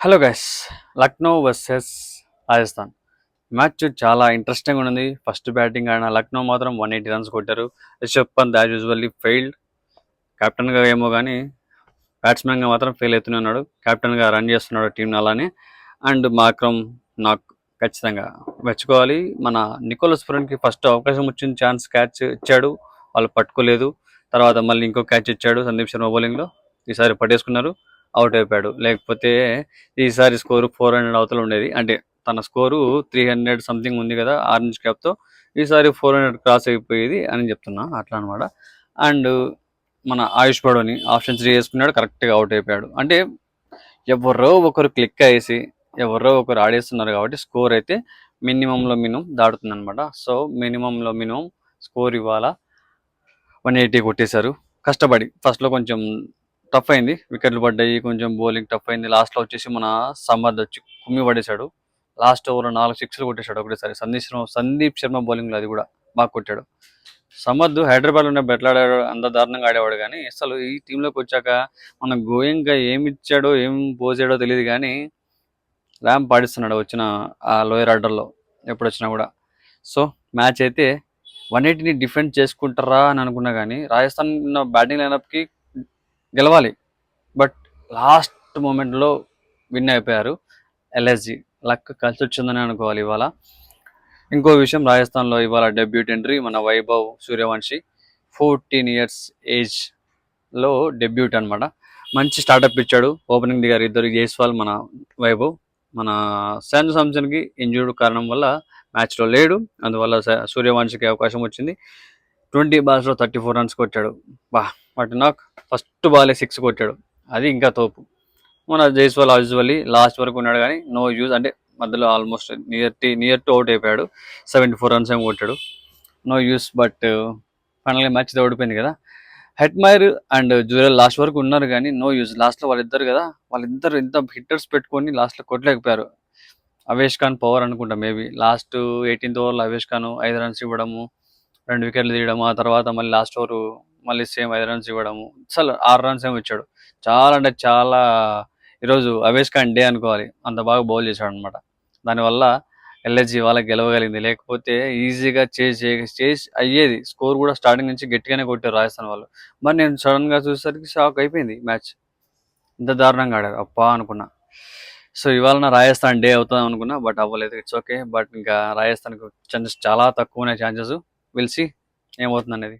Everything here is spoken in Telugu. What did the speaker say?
Hello guys, Lucknow versus Rajasthan match చాలా ఇంట్రెస్టింగ్ ఉంది. ఫస్ట్ బ్యాటింగ్ ఆడిన లక్నో మాత్రం 180 రన్స్ కొట్టారు. Rishabh Pant as usually failed. కెప్టెన్గా ఏమో కానీ బ్యాట్స్మెన్గా మాత్రం ఫెయిల్ అవుతూనే ఉన్నాడు. కెప్టెన్గా రన్ చేస్తున్నాడు టీంని అలానే. అండ్ మాక్రమ్ నాకు ఖచ్చితంగా మెచ్చుకోవాలి. మన నికోలస్ పురన్కి ఫస్ట్ అవకాశం వచ్చింది, ఛాన్స్ క్యాచ్ ఇచ్చాడు, వాళ్ళు పట్టుకోలేదు. తర్వాత మళ్ళీ ఇంకో క్యాచ్ ఇచ్చాడు సందీప్ శర్మ బౌలింగ్లో. ఈసారి పట్టేసుకున్నారు, అవుట్ అయిపోయాడు. లేకపోతే ఈసారి స్కోరు 400 అవతల ఉండేది. అంటే తన స్కోరు 300 సంథింగ్ ఉంది కదా ఆరెంజ్ క్యాప్తో, ఈసారి 400 క్రాస్ అయిపోయేది అని చెప్తున్నా, అట్లా అనమాట. అండ్ మన ఆయుష్ పడోని హాఫ్ సెంచరీ చేసుకున్నాడు, కరెక్ట్గా అవుట్ అయిపోయాడు. అంటే ఎవరో ఒకరు క్లిక్ అయ్యేసి ఎవరో ఒకరు ఆడేస్తున్నారు కాబట్టి స్కోర్ అయితే మినిమంలో మినిమం దాటుతుంది అనమాట. సో మినిమంలో మినిమం స్కోర్ ఇవాళ 180 కొట్టేశారు కష్టపడి. ఫస్ట్లో కొంచెం టఫ్ అయింది, వికెట్లు పడ్డాయి, కొంచెం బౌలింగ్ టఫ్ అయింది. లాస్ట్లో వచ్చేసి మన సమర్థ్ వచ్చి కుమ్మి పడేశాడు. లాస్ట్ ఓవర్ 4 సిక్స్లు కొట్టేశాడు ఒకటేసారి. సందీప్ శర్మ బౌలింగ్లో అది కూడా బాగా కొట్టాడు. సమర్థ్ హైదరాబాద్ ఉన్న బెట్లాడాడు, అంత దారుణంగా ఆడేవాడు. కానీ అసలు ఈ టీంలోకి వచ్చాక మన గోయింగ్గా ఏమి ఇచ్చాడో ఏం పోసాడో తెలియదు, కానీ ర్యాంప్ పాడిస్తున్నాడు వచ్చిన ఆ లోయర్ ఆర్డర్లో ఎప్పుడు వచ్చినా కూడా. సో మ్యాచ్ అయితే 180ని డిఫెండ్ చేసుకుంటారా అని అనుకున్నా, కానీ రాజస్థాన్ ఉన్న బ్యాటింగ్ లైనప్కి గెలవాలి. బట్ లాస్ట్ మూమెంట్లో విన్ అయిపోయారు ఎల్ఎస్జి. లక్ కలిసి వచ్చిందని అనుకోవాలి ఇవాళ. ఇంకో విషయం, రాజస్థాన్లో ఇవాళ డెబ్యూట్ ఎంట్రీ మన వైభవ్ సూర్యవంశి. 14 years ఏజ్లో డెబ్యూట్ అనమాట. మంచి స్టార్టప్ ఇచ్చాడు. ఓపెనింగ్ దిగారు ఇద్దరు, జైస్వాల్ మన వైభవ్. మన శాంజు సామ్సన్కి ఇంజూర్డ్ కారణం వల్ల మ్యాచ్లో లేడు, అందువల్ల సూర్యవంశికి అవకాశం వచ్చింది. 20 balls 34 runs కొట్టాడు. బట్ నాకు ఫస్ట్ బాలే 6 కొట్టాడు, అది ఇంకా తోపు. మన జైస్వాల్ యూజువల్లీ లాస్ట్ వరకు ఉన్నాడు కానీ నో యూజ్. అంటే మధ్యలో ఆల్మోస్ట్ నియర్ టు అవుట్ అయిపోయాడు. 74 runs ఏమో కొట్టాడు, నో యూస్. బట్ ఫైనల్గా మ్యాచ్ ఓడిపోయింది కదా. హెట్మైర్ అండ్ జూరల్ లాస్ట్ వరకు ఉన్నారు కానీ నో యూజ్. లాస్ట్లో వాళ్ళిద్దరు కదా, వాళ్ళిద్దరు ఎంత హిట్టర్స్ పెట్టుకొని లాస్ట్లో కొట్టలేకపోయారు. అవేష్ ఖాన్ పవర్ అనుకుంటా మేబీ. లాస్ట్ 18th ఓవర్లో అవేష్ ఖాన్ 5 runs ఇవ్వడము, 2 వికెట్లు తీయడము, ఆ తర్వాత మళ్ళీ లాస్ట్ ఓవర్ మళ్ళీ సేమ్ 5 runs ఇవ్వడము, అసలు 6 runs ఏమో ఇచ్చాడు. చాలా అంటే చాలా ఈరోజు అవేష్ ఖాన్ డే అనుకోవాలి, అంత బాగా బౌల్ చేశాడు అనమాట. దానివల్ల ఎల్ఎస్జి వాళ్ళకి గెలవగలిగింది. లేకపోతే ఈజీగా చేసి అయ్యేది. స్కోర్ కూడా స్టార్టింగ్ నుంచి గట్టిగానే కొట్టారు రాజస్థాన్ వాళ్ళు. మరి నేను సడన్గా చూసేసరికి షాక్ అయిపోయింది మ్యాచ్, ఇంత దారుణంగా ఆడారు అప్పా అనుకున్నా. సో ఇవాళ నా రాజస్థాన్ డే అవుతుంది అనుకున్నా, బట్ అవ్వలేదు. It's okay. బట్ ఇంకా రాజస్థాన్కి ఛాన్సెస్ చాలా తక్కువ ఉన్నాయి, ఛాన్సెస్. విల్ సీ ఏమవుతుంది అనేది.